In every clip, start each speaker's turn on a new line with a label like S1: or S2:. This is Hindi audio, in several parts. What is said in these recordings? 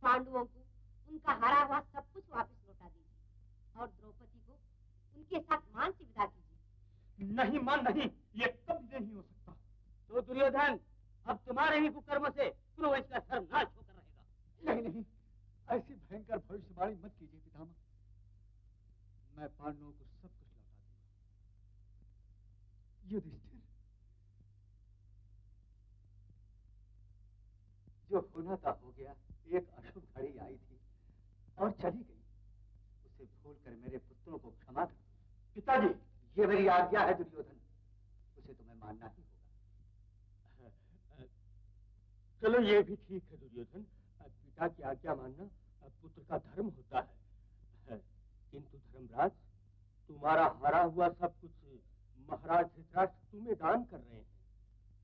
S1: पांडवों को उनका हारा हुआ सब कुछ वापस लौटा दीजिए और द्रौपदी को उनके साथ मान से विदा कीजिए।
S2: नहीं मां नहीं, ये कभी नहीं हो सकता।
S3: तो दुर्योधन, अब तुम्हारे ही कुकर्म से पुरोहित का सर्वनाश होकर रहेगा।
S4: नहीं नहीं, ऐसी भयंकर भविष्यवाणी मत कीजिए पितामह। मैं पांडवों को सब कुछ लौटा दूंगा। युधिष्ठिर, जो होना था हो गया। एक अशुभ घड़ी आई थी और चली गई। उसे भूलकर मेरे पुत्रों को क्षमा कर।
S2: पिताजी,
S4: ये मेरी आज्ञा है दुर्योधन, उसे तुम्हें मानना ही होगा।
S2: चलो ये भी ठीक है दुर्योधन, पिता की आज्ञा मानना पुत्र का धर्म होता है। किंतु धर्मराज, तुम्हारा हारा हुआ सब कुछ महाराज धृतराष्ट्र तुम्हें दान कर रहे हैं,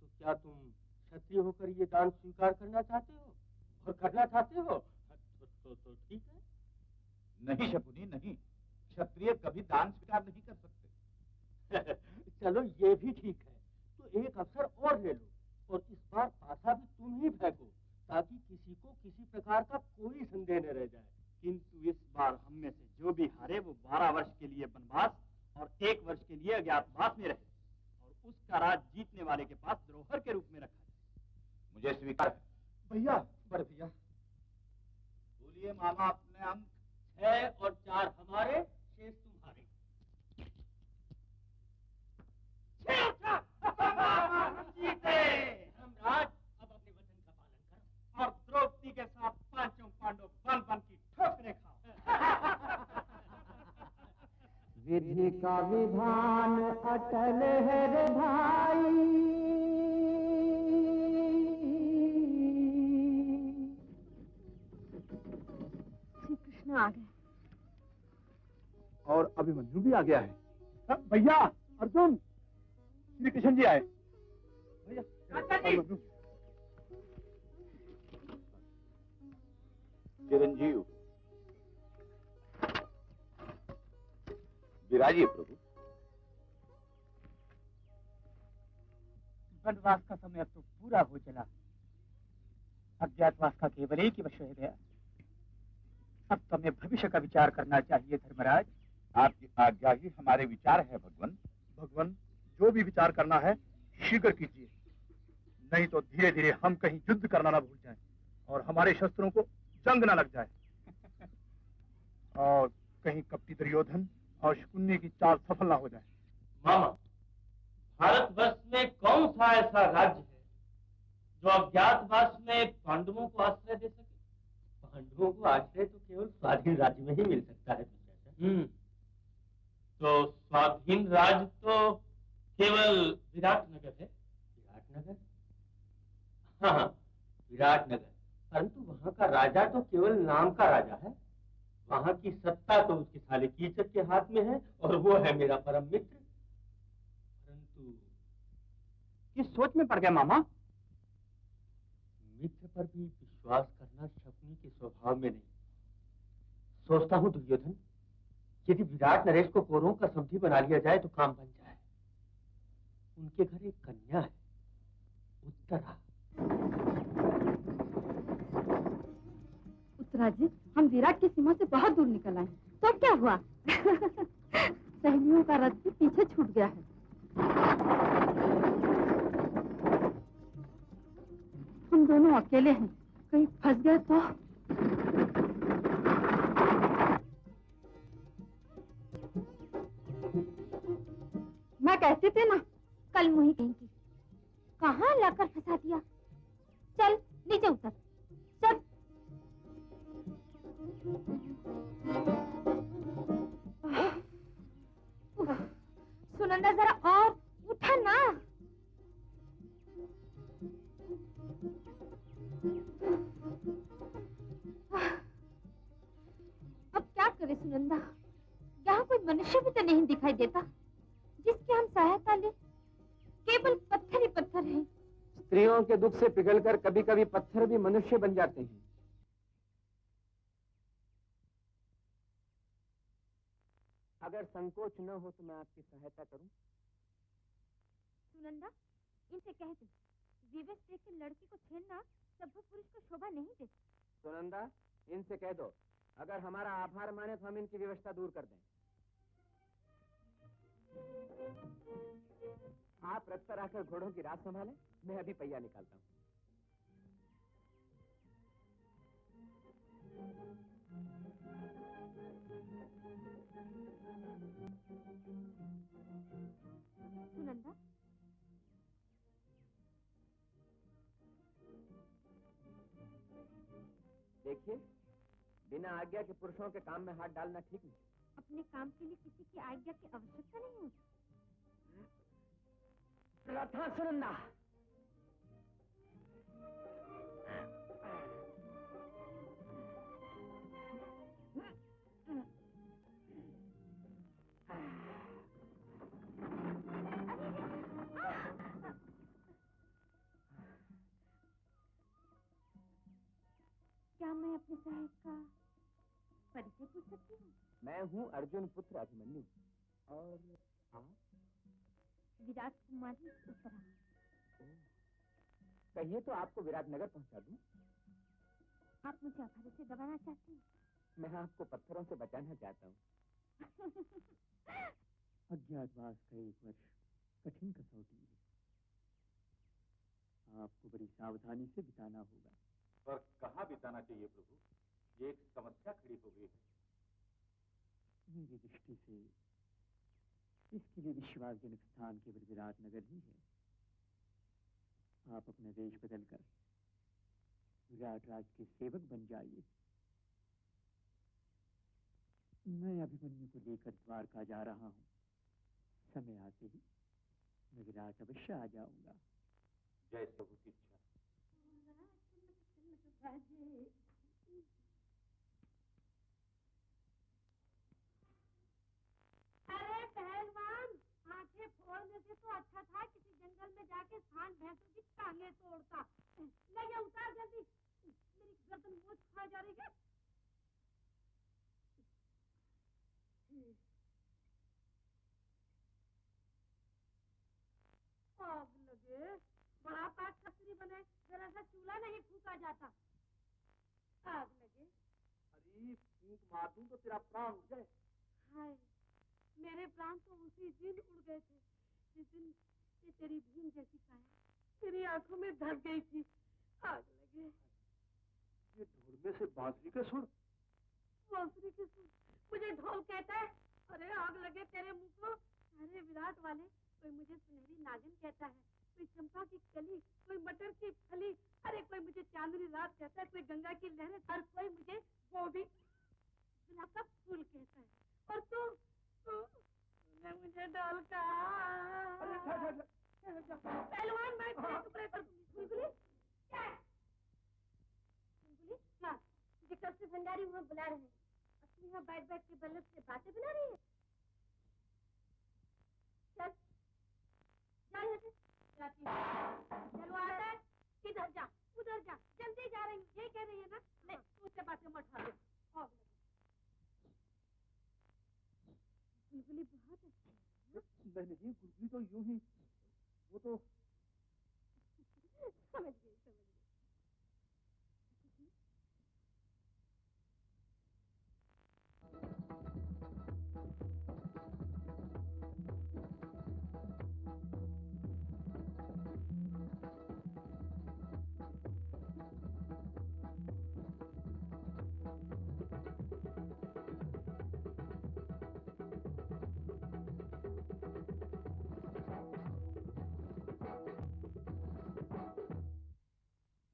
S2: तो क्या तुम क्षत्रिय होकर ये दान स्वीकार करना चाहते हो और करना चाहते हो? तो ठीक है।
S5: नहीं शकुनी नहीं, क्षत्रिय कभी दान स्वीकार नहीं कर सकते।
S2: चलो ये भी ठीक है, तो एक अवसर और ले लो और इस बार पासा भी तुम ही फेंको, ताकि किसी को किसी प्रकार का कोई संदेह न रह जाए।
S6: किंतु इस बार हम में से जो भी हारे वो 12 वर्ष के लिए वनवास और 1 वर्ष के लिए अज्ञातवास में रहे और उसका राज जीतने वाले के पास धरोहर के रूप में रखा जाए।
S5: मुझे स्वीकार है।
S4: भैया, बड़े भैया,
S5: बोलिए मामा अपने अंक।
S3: 6 और 4 हमारे, शेष तुम्हारे।
S2: 6 और 4 जीते।
S3: धर्मराज, अब अपने वचन का पालन करो
S6: और द्रौपदी के साथ 5 पांडव बन बन की ठोकरें खाओ।
S7: विधि का विधान अटल है रे भाई,
S1: श्री कृष्ण आ गए।
S4: और अभिमन्यु भी आ गया है।
S6: भैया, अर्जुन, श्री कृष्ण जी आए। भैया, अभिमन्यु।
S5: चिरंजीव, विराजिए प्रभु।
S3: वनवास का समय अब तो पूरा हो चला, अज्ञातवास का केवल एक ही वर्ष रह गया। अब तो हमें भविष्य का विचार करना चाहिए धर्मराज।
S5: आपकी आज्ञा ही हमारे विचार है भगवान।
S4: भगवान, जो भी विचार करना है शीघ्र कीजिए, नहीं तो धीरे धीरे हम कहीं युद्ध करना ना भूल जाएं और हमारे शस्त्रों को जंग ना लग जाए और कहीं कपटी दुर्योधन और शकुनी की चाल सफल ना हो जाए।
S2: मामा, भारतवर्ष में कौन सा ऐसा राज्य है जो अज्ञातवास में पांडवों को आश्रय दे सके? पांडवों को आश्रय तो केवल स्वाधीन राज्य में ही मिल सकता है। तो स्वाधीन राज्य तो केवल विराटनगर है। विराटनगर? हाँ, विराटनगर। परंतु वहाँ का राजा तो केवल नाम का राजा है। वहाँ की सत्ता तो उसके साले कीचक के हाथ में है और वो है मेरा परम मित्र। परंतु
S6: किस सोच में पड़ गया मामा?
S2: मित्र पर भी विश्वास करना शकुनी के स्वभाव में नहीं। सोचता हूँ दुर्योधन, यदि विराट नरेश को कौरवों का समधी बना लिया जाए तो काम बन जाए। उनके घर एक कन्या है, उत्तरा।
S1: उत्तराजी, हम विराट की सीमा से बहुत दूर निकल आए, तो क्या हुआ? सहेलियों का रथ भी पीछे छूट गया है। हम दोनों अकेले हैं, कहीं फंस गए तो? मैं कहती थी ना, कल मुही कहेंगी। कहाँ लाकर फंसा दिया? चल नीचे उतर, चल। सुनंदा, जरा और उठा ना। अब क्या करे सुनंदा? यहाँ कोई मनुष्य भी तो नहीं दिखाई देता जिसकी हम सहायता ले। केवल पत्थर ही पत्थर है।
S7: स्त्रियों के दुख से पिघलकर कभी कभी पत्थर भी मनुष्य बन जाते हैं। अगर संकोच न हो तो मैं आपकी सहायता करूं।
S1: सुनंदा, इनसे कह दे, विवेक देख के लड़की को छेड़ना सभ्य पुरुष को शोभा नहीं देता।
S7: सुनंदा, इनसे कह दो, अगर हमारा आभार माने तो हम इनकी व्यवस्था दूर कर दें। आप रथ पर आकर घोड़ों की रात संभालें, मैं अभी पहिया निकालता हूँ।
S1: सुनंदा,
S7: देखिए, बिना आज्ञा के पुरुषों के काम में हाथ डालना ठीक नहीं।
S1: अपने काम के लिए किसी की आज्ञा की आवश्यकता नहीं होती।
S7: प्रथा सुनंदा,
S1: क्या मैं अपने सहायक का परिचय पूछ सकती हूँ?
S7: मैं हूँ अर्जुन पुत्र अभिमन्यु। और आप?
S1: विराट कुमारी उत्तरा।
S7: कहिए तो आपको विराटनगर पहुंचा दूं।
S1: आप मुझे अभय से दबाना चाहते हैं?
S7: मैं आपको पत्थरों से बचाना चाहता हूँ।
S6: अज्ञातवास का 1 वर्ष कठिन कसौटी है, आपको बड़ी सावधानी से बिताना होगा।
S5: पर कहाँ बिताना चाहिए प्रभु? ये एक समस्या खड़ी हो गई है।
S6: मेरी दृष्टि से इसके लिए विश्वासजनक स्थान केवल विराटनगर ही है। आप अपना देश बदलकर विराट राज के सेवक बन जाइए। मैं अभिमन्यु को लेकर द्वारका जा रहा हूँ। समय आते ही मैं विराट अवश्य आ जाऊंगा।
S5: जय प्रभु की इच्छा।
S1: अरे पहलवान, आंखें फोड़ने से तो अच्छा था किसी जंगल में जाके सांड भैंसों की टांगे तोड़ता। ले ये उतार जल्दी, मेरी गर्दन मोच खा जा रही है। आग लगे, बड़ा पाक छतरी बने, जरा सा चूल्हा नहीं फूका जाता। आग लगे।
S4: अरे फूंक मार दूं तो तेरा प्राण उड़ जाए।
S1: हाय, मेरे प्राण तो उसी दिन उड़ गए थे जिस दिन ये तेरी भीम जैसी काया तेरी आंखों में धस गई थी। आग लगे।
S4: ये ढोल में से बांसुरी के सुर।
S1: बांसुरी के सुर? मुझे ढोल कहता है? अरे आग लगे तेरे मुंह को। अरे विराट वाले, कोई मुझे सुनहरी नागिन कहता है, कोई चंपा की कली, कोई मटर की फली, अरे कोई मुझे चांदनी रात कहता है, कोई गंगा की लहरें, और कोई मुझे गोभी गुलाब का फूल कहता है। और तूने मुझे ढोल कहा। पहलवान, मैं टुकड़े कर दूंगी। बुलबुली क्या है? बुलबुली क्या? तुझे कब से भंडारी वहाँ बुला रहे हैं और तू यहाँ बैठ बैठ के बल्लभ से बातें बना रही है? चल जा यहाँ से। जाती हूँ। चलो आता है, इधर जा उधर जा, जल्दी जा रही हूँ, ये कह रही है ना? ले तू उससे बातें मत उठा। बुलबुली बहुत अच्छी है।
S4: नहीं, गुलगुली तो यूं ही, वो तो
S1: समझ गई समझ गई।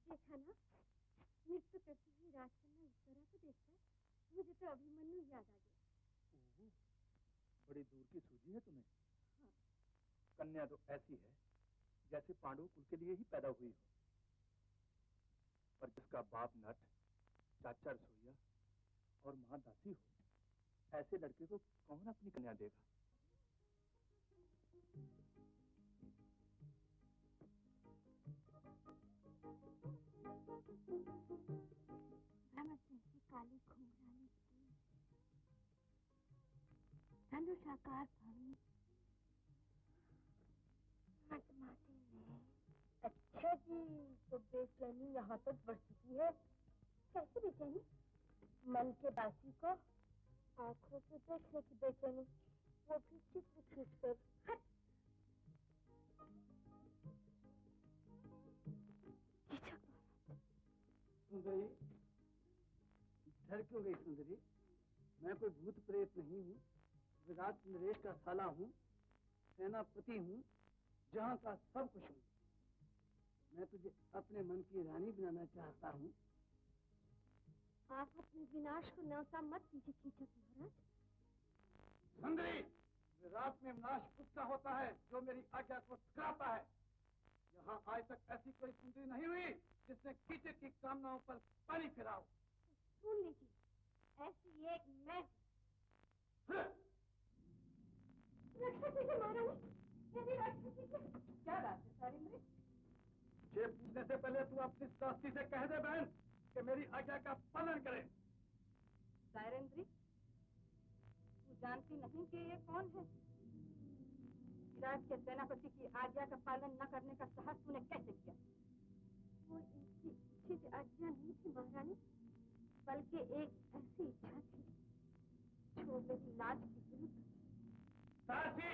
S1: देखा ना, नृत्य करती हुई राजकन्या उत्तरा को देखकर मुझे तो अभिमन्यु याद आ गया।
S4: ओह, बड़ी दूर की सूझी है तुम्हें।
S1: हाँ।
S4: कन्या तो ऐसी है जैसे पांडु कुल के लिए ही पैदा हुई हो, पर जिसका बाप नट, चाचा रसोइया और माँ दासी हो, ऐसे लड़के को कौन अपनी कन्या देगा?
S1: भ्रमर जैसी काली घुंघरानी की धनुषाकार भवी मटमाटे में। अच्छा जी, तो बेचैनी यहाँ तक बढ़ चुकी है। कैसे बेचैनी? मन के बासी को आंखों से देखने की बेचैनी, वो भी चित्र खींच कर।
S8: सुंदरी, डर क्यों गई सुंदरी? मैं कोई भूत प्रेत नहीं हूँ, विराट नरेश का साला हूँ, सेनापति हूँ, जहाँ का सब कुछ हूँ। मैं तुझे अपने मन की रानी बनाना चाहता हूँ।
S1: आप अपने विनाश को न्योता मत कीजिए कीचक महाराज।
S8: सुंदरी, विराट में विनाश उसका होता है जो मेरी आज्ञा को ठुकराता है। यहाँ आज तक ऐसी कोई सुंदरी नहीं हुई जिसने कीचक की कामनाओं पर पानी फिराओ।
S1: सुन लीजिए, ऐसी एक मैं हूँ। राक्षसी से महारानी, यदि राक्षसी से क्या बात है सारेंद्र?
S8: ये पूछने से पहले तू अपनी साथी से कह दे बहन कि मेरी आज्ञा का पालन करे।
S1: सारेंद्री, तू जानती नहीं कि ये कौन है? विराट के सेनापति की आज्ञा का पालन न करने का साहस तूने कैसे किया? वो इनकी उचित आज्ञा नहीं थी महारानी, बल्कि एक ऐसी इच्छा थी जो मेरी लाज की विरुद्ध।
S8: साथी,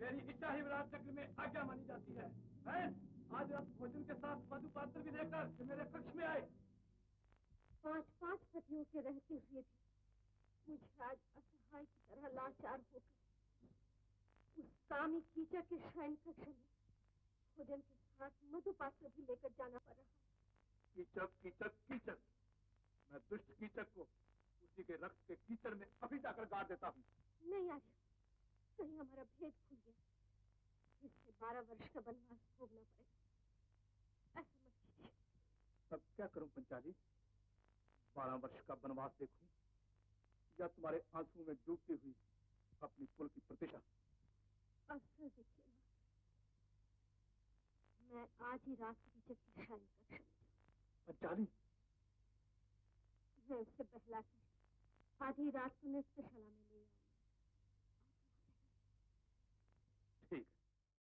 S8: मेरी इच्छा ही विराट चक्र में आज्ञा मानी जाती है। बहन, आज रात भोजन के साथ मधु पात्र भी लेकर मेरे कक्ष में आए।
S1: 5-5 पतियों के रहते हुए भी मुझे आज असहाय की तरह लाचार होकर उस कामी कीचक के शयन कक्ष में भोजन के साथ मधु पात्र भी लेकर जाना पड़ रहा है।
S4: कीचक कीचक कीचक, मैं दुष्ट कीचक को उसी के रक्त के कीचड़ में अभी जाकर गाड़ देता हूँ।
S1: नहीं आशा, कहीं हमारा भेद खुल गया, इससे 12 वर्ष का वनवास भोगना पड़ेगा। ऐसा मत कीजिए।
S4: तब क्या करूं पंचाली? 12 वर्ष का वनवास देखूं या तुम्हारे आंसुओं में डूबती हुई अपनी कुल की प्रतिष्ठा?
S1: अवसर देखिए ना, मैं आज ही रात कीचक की शयन कक्ष में
S4: पंचाली,
S1: मैं उसे बहलाकर आधी रात को नृत्यशाला में